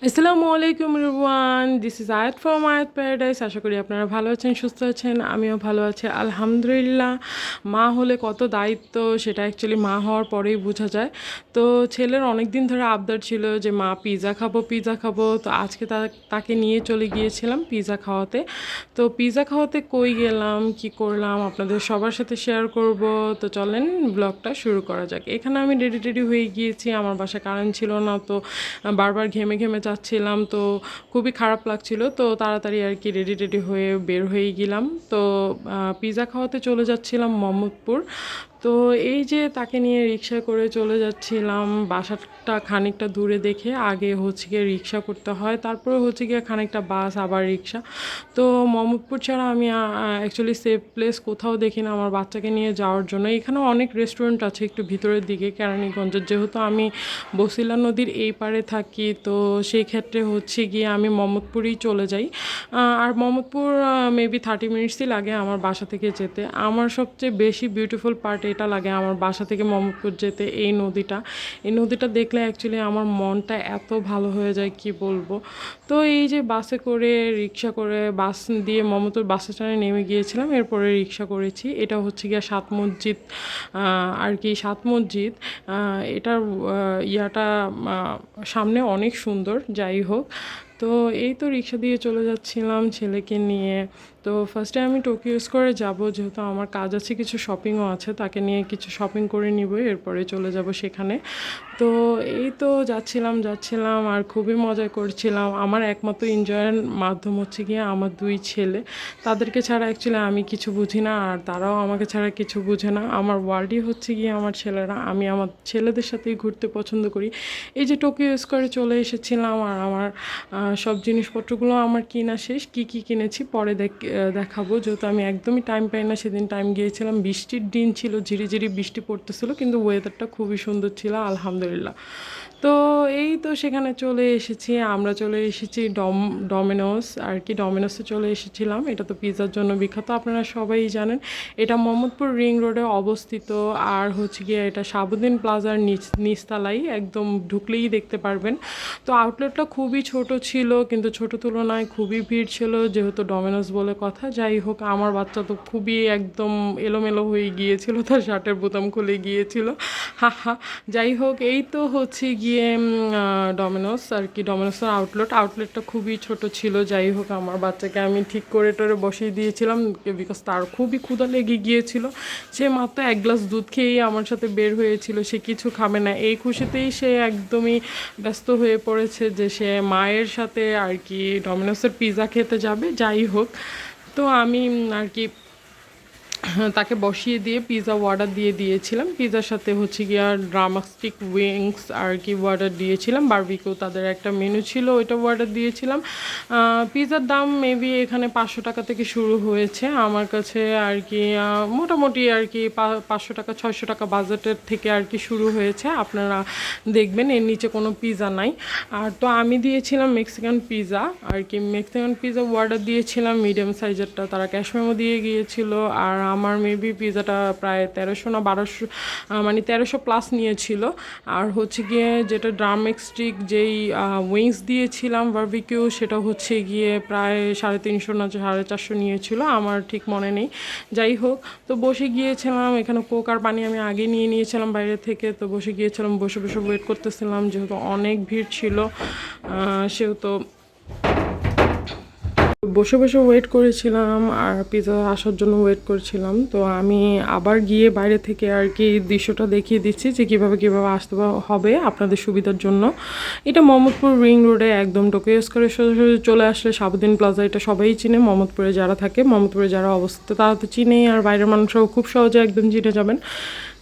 আসসালামু আলাইকুম everyone, this is আয়াত ফ্রম আয়াত প্যারাডাইস। আশা করি আপনারা ভালো আছেন, সুস্থ আছেন। আমিও ভালো আছি আলহামদুলিল্লাহ। মা হলে কত দায়িত্ব সেটা অ্যাকচুয়ালি মা হওয়ার পরেই বোঝা যায়। তো ছেলের অনেক দিন ধরে আবদার ছিল যে মা পিৎজা খাবো পিৎজা খাবো। তো আজকে তাকে নিয়ে চলে গিয়েছিলাম পিৎজা খাওয়াতে। তো পিৎজা খাওয়াতে কই গেলাম, কি করলাম আপনাদের সবার সাথে শেয়ার করব। তো চলেন ব্লগটা শুরু করা যাক। এখানে আমি রেডি হয়ে গিয়েছি, আমার বাসায় কারেন্ট ছিল না, তো বারবার ঘেমে ঘেমে যাচ্ছিলাম, তো খুবই খারাপ লাগছিল। তো তাড়াতাড়ি আর কি রেডি হয়ে বের হয়ে গেলাম। তো পিৎজা খাওয়াতে চলে যাচ্ছিলাম মোহাম্মদপুর। তো এই যে তাকে নিয়ে রিক্সা করে চলে যাচ্ছিলাম। বাসাটা খানিকটা দূরে দেখে আগে হচ্ছে গিয়ে রিক্সা করতে হয়, তারপরে হচ্ছে গিয়ে খানিকটা বাস, আবার রিক্সা। তো মোহাম্মদপুর ছাড়া আমি অ্যাকচুয়ালি সেফ প্লেস কোথাও দেখি না আমার বাচ্চাকে নিয়ে যাওয়ার জন্য। এখানেও অনেক রেস্টুরেন্ট আছে একটু ভিতরের দিকে কেরানীগঞ্জের, যেহেতু আমি বসিলা নদীর এই পারে থাকি, তো সেই ক্ষেত্রে হচ্ছে গিয়ে আমি মোহাম্মদপুরেই চলে যাই। আর মোহাম্মদপুর মেবি 30 মিনিটসই লাগে আমার বাসা থেকে যেতে। আমার সবচেয়ে বেশি বিউটিফুল পার্ট এটা লাগে আমার বাসা থেকে মোহাম্মদপুর যেতে, এই নদীটা দেখলে অ্যাকচুয়ালি আমার মনটা এত ভালো হয়ে যায় কি বলবো। তো এই যে বাসে করে, রিক্সা করে, বাস দিয়ে মোহাম্মদপুর বাস স্ট্যান্ডে নেমে গিয়েছিলাম, এরপরে রিক্সা করেছি। এটা হচ্ছে গিয়ে সাত মসজিদ, আর কি সাত মসজিদ। এটার ইয়াটা সামনে অনেক সুন্দর। যাই হোক, তো এই তো রিক্সা দিয়ে চলে যাচ্ছিলাম ছেলেকে নিয়ে। তো ফার্স্টে আমি টোকিও স্কোয়ারে যাব, যেহেতু আমার কাজ আছে, কিছু শপিংও আছে, তাকে নিয়ে কিছু শপিং করে নিব, এরপরে চলে যাব সেখানে। তো এই তো যাচ্ছিলাম আর খুবই মজা করছিলাম। আমার একমাত্র এনজয়ের মাধ্যম হচ্ছে গিয়ে আমার দুই ছেলে। তাদেরকে ছাড়া অ্যাকচুয়ালি আমি কিছু বুঝি না, আর তারাও আমাকে ছাড়া কিছু বুঝে না। আমার ওয়ার্ল্ডই হচ্ছে গিয়ে আমার ছেলেরা। আমি আমার ছেলেদের সাথেই ঘুরতে পছন্দ করি। এই যে টোকিও স্কোয়ারে চলে এসেছিলাম, আর আমার সব জিনিসপত্রগুলো আমার কিনা শেষ। কি কিনেছি পরে দেখাবো, যেহেতু আমি একদমই টাইম পাই না। সেদিন টাইম গিয়েছিলাম, বৃষ্টির দিন ছিল, ঝিরিঝিরি বৃষ্টি পড়তেছিল, কিন্তু ওয়েদারটা খুবই সুন্দর ছিল আলহামদুলিল্লাহ। তো এই তো সেখানে চলে এসেছি, আমরা চলে এসেছি ডমিনোস আর কি। ডমিনোসে চলে এসেছিলাম। এটা তো পিৎজার জন্য বিখ্যাত, আপনারা সবাই জানেন। এটা মোহাম্মদপুর রিং রোডে অবস্থিত, আর হচ্ছে গিয়ে এটা শাহাবুদ্দিন প্লাজার নিচতলায়, একদম ঢুকলেই দেখতে পারবেন। তো আউটলেটটা খুবই ছোট ছিল, কিন্তু ছোট তুলনায় খুবই ভিড় ছিল, যেহেতু ডমিনোস বলে কথা। যাই হোক, আমার বাচ্চা তো খুবই একদম এলোমেলো হয়ে গিয়েছিল, তার শার্টের বোতাম খুলে গিয়েছিল, হা। যাই হোক, এই তো হচ্ছে গিয়ে ডমিনোস আর কি। ডমিনোসের আউটলেটটা খুবই ছোট ছিল। যাই হোক, আমার বাচ্চাকে আমি ঠিক করে টোরে বসিয়ে দিয়েছিলাম, বিকজ তার খুবই ক্ষুধা লেগে গিয়েছিল। সে মাত্র এক গ্লাস দুধ খেয়েই আমার সাথে বের হয়েছিল, সে কিছু খাবে না। এই খুশিতেই সে একদমই ব্যস্ত হয়ে পড়েছে যে সে মায়ের সাথে আর কি ডমিনোসের পিৎজা খেতে যাবে। যাই হোক, তো আমি আর কি তাকে বসিয়ে দিয়ে পিৎজা অর্ডার দিয়ে দিয়েছিলাম। পিৎজার সাথে হচ্ছে গিয়ে ড্রামাস্টিক উইংস আর কি অর্ডার দিয়েছিলাম। বারবিকিউ তাদের একটা মেনু ছিল, ওইটা অর্ডার দিয়েছিলাম। পিৎজার দাম মেবি এখানে 500 টাকা থেকে শুরু হয়েছে আমার কাছে আর কি। মোটামুটি আর কি 500 টাকা 600 টাকা বাজেটের থেকে আর কি শুরু হয়েছে। আপনারা দেখবেন এর নিচে কোনো পিৎজা নাই। আর তো আমি দিয়েছিলাম মেক্সিকান পিৎজা আর কি। মেক্সিকান পিৎজা অর্ডার দিয়েছিলাম মিডিয়াম সাইজেরটা, তারা ক্যাশ মেমো দিয়ে গিয়েছিল। আর আমার মেবি পিৎজাটা প্রায় 1300 না 1200, মানে 1300 প্লাস নিয়েছিল। আর হচ্ছে গিয়ে যেটা ড্রামস্টিক যেই উইংস দিয়েছিলাম বারবিকিউ, সেটা হচ্ছে গিয়ে প্রায় 350 না 450 নিয়েছিল, আমার ঠিক মনে নেই। যাই হোক, তো বসে গিয়েছিলাম। এখানে কোক আর পানি আমি আগে নিয়ে নিয়েছিলাম বাইরে থেকে। তো বসে গিয়েছিলাম, বসে ওয়েট করতেছিলাম, যেহেতু অনেক ভিড় ছিল। সেহেতু বসে ওয়েট করেছিলাম, আর পিৎজা আসার জন্য ওয়েট করেছিলাম। তো আমি আবার গিয়ে বাইরে থেকে আর কি দৃশ্যটা দেখিয়ে দিচ্ছি যে কীভাবে আসতে হবে আপনাদের সুবিধার জন্য। এটা মোহাম্মদপুর রিং রোডে একদম টোকিও স্কোয়ারে সোজাসুজি চলে আসলে শাহাবুদ্দিন প্লাজা, এটা সবাই চিনে। মোহাম্মদপুরে যারা থাকে, মোহাম্মদপুরে যারা অবস্থিত, তারা তো চিনেই, আর বাইরের মানুষরাও খুব সহজে একদম চিনে যাবেন।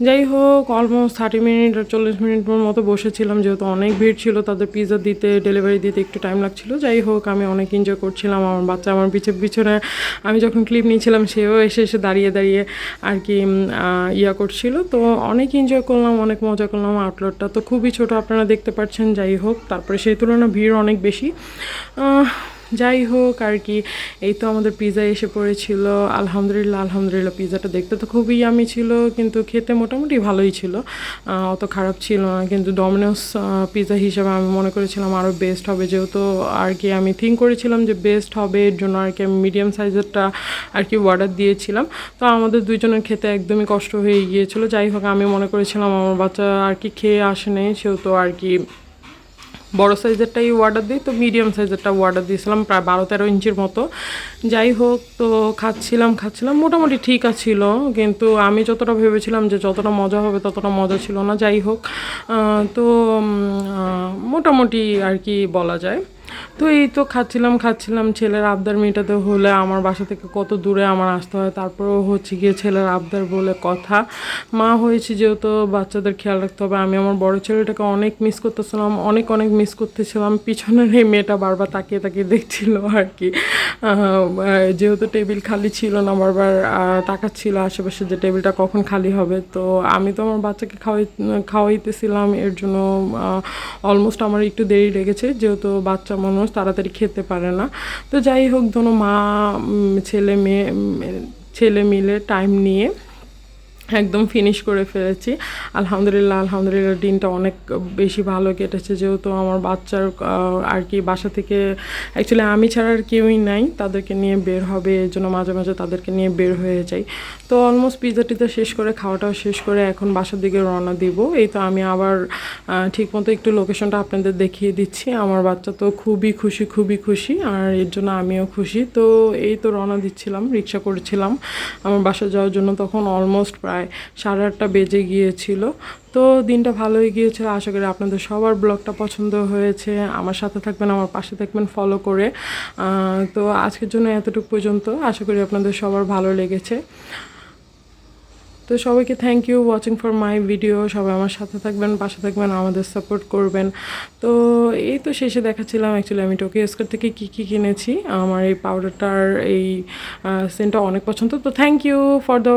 যাই হোক, অলমোস্ট 30 মিনিট আর 40 মিনিট মতো বসেছিলাম, যেহেতু অনেক ভিড় ছিল। তাদের পিৎজা দিতে, ডেলিভারি দিতে একটু টাইম লাগছিল। যাই হোক, আমি অনেক এনজয় করছিলাম। আমার বাচ্চা আমার পিছনে, আমি যখন ক্লিপ নিয়েছিলাম সেও এসে দাঁড়িয়ে আর কি ইয়া করছিল। তো অনেক এনজয় করলাম, অনেক মজা করলাম। আউটলেটটা তো খুবই ছোট, আপনারা দেখতে পাচ্ছেন। যাই হোক, তারপরে সেই তুলনায় ভিড় অনেক বেশি। যাই হোক আর কি, এই তো আমাদের পিৎজা এসে পড়েছিল। আলহামদুলিল্লাহ আলহামদুলিল্লাহ, পিৎজাটা দেখতে তো খুবই ইয়ামি ছিল, কিন্তু খেতে মোটামুটি ভালোই ছিল, অত খারাপ ছিল না। কিন্তু ডমিনোস পিৎজা হিসেবে আমি মনে করেছিলাম আরও বেস্ট হবে, যেহেতু আর কি আমি থিঙ্ক করেছিলাম যে বেস্ট হবে, এর জন্য আর কি আমি মিডিয়াম সাইজেরটা আর কি অর্ডার দিয়েছিলাম। তো আমাদের দুইজনের খেতে একদমই কষ্ট হয়ে গিয়েছিলো। যাই হোক, আমি মনে করেছিলাম আমার বাচ্চা আর কি খেয়ে আসে নেই, সেহেতু আর কি বড়ো সাইজেরটাই অর্ডার দিই, তো মিডিয়াম সাইজেরটা অর্ডার দিয়েছিলাম প্রায় 12-13 ইঞ্চির মতো। যাই হোক, তো খাচ্ছিলাম মোটামুটি ঠিক আছিল, কিন্তু আমি যতটা ভেবেছিলাম যে যতটা মজা হবে ততটা মজা ছিল না। যাই হোক, তো মোটামুটি আর কি বলা যায়। তো এই তো খাচ্ছিলাম, ছেলের আবদার মেটাতে হলে আমার বাসা থেকে কত দূরে আমার আসতে হয়, তারপরেও হচ্ছে গিয়ে ছেলের আবদার বলে কথা। মা হয়েছি যেহেতু বাচ্চাদের খেয়াল রাখতে হবে। আমি আমার বড় ছেলেটাকে অনেক মিস করতেছিলাম, অনেক মিস করতেছিলাম। পিছনের এই মেয়েটা বারবার তাকিয়ে দেখছিল আর কি, যেহেতু টেবিল খালি ছিল না, বারবার তাকাচ্ছিল আশেপাশে যে টেবিলটা কখন খালি হবে। তো আমি তো আমার বাচ্চাকে খাওয়াইতেছিলাম, এর জন্য অলমোস্ট আমার একটু দেরি লেগেছে, যেহেতু বাচ্চা মানুষ তাড়াতাড়ি খেতে পারে না। তো যাই হোক, দোনো মা ছেলে মিলে টাইম নিয়ে একদম ফিনিশ করে ফেলেছি। আলহামদুলিল্লাহ দিনটা অনেক বেশি ভালো কেটেছে, যেহেতু আমার বাচ্চার আর কি বাসা থেকে অ্যাকচুয়ালি আমি ছাড়া আর কেউই নাই, তাদেরকে নিয়ে বের হবে, এর জন্য মাঝে মাঝে তাদেরকে নিয়ে বের হয়ে যাই। তো অলমোস্ট পিৎজাটিতে শেষ করে খাওয়াটাও শেষ করে এখন বাসার দিকে রওনা দিব। এই তো আমি আবার ঠিকমতো একটু লোকেশনটা আপনাদের দেখিয়ে দিচ্ছি। আমার বাচ্চা তো খুবই খুশি, আর এর জন্য আমিও খুশি। তো এই তো রওনা দিচ্ছিলাম, রিক্সা করেছিলাম আমার বাসা যাওয়ার জন্য। তখন অলমোস্ট প্রায় 8:30 বেজে গিয়েছিল। তো দিনটা ভালোই গিয়েছিল। আশা করি আপনাদের সবার ব্লগটা পছন্দ হয়েছে। আমার সাথে থাকবেন, আমার পাশে থাকবেন ফলো করে। তো আজকের জন্য এতটুকু পর্যন্ত। আশা করি আপনাদের সবার ভালো লেগেছে। তো সবাইকে thank you watching for my video. সবাই আমার সাথে থাকবেন, পাশে থাকবেন, আমাদের সাপোর্ট করবেন। তো এই তো শেষে দেখাচ্ছিলাম অ্যাকচুয়ালি আমি টোকিও স্কোয়ার থেকে কী কিনেছি। আমার এই পাউডারটার এই সেন্টটা অনেক পছন্দ। তো থ্যাংক ইউ ফর দ্য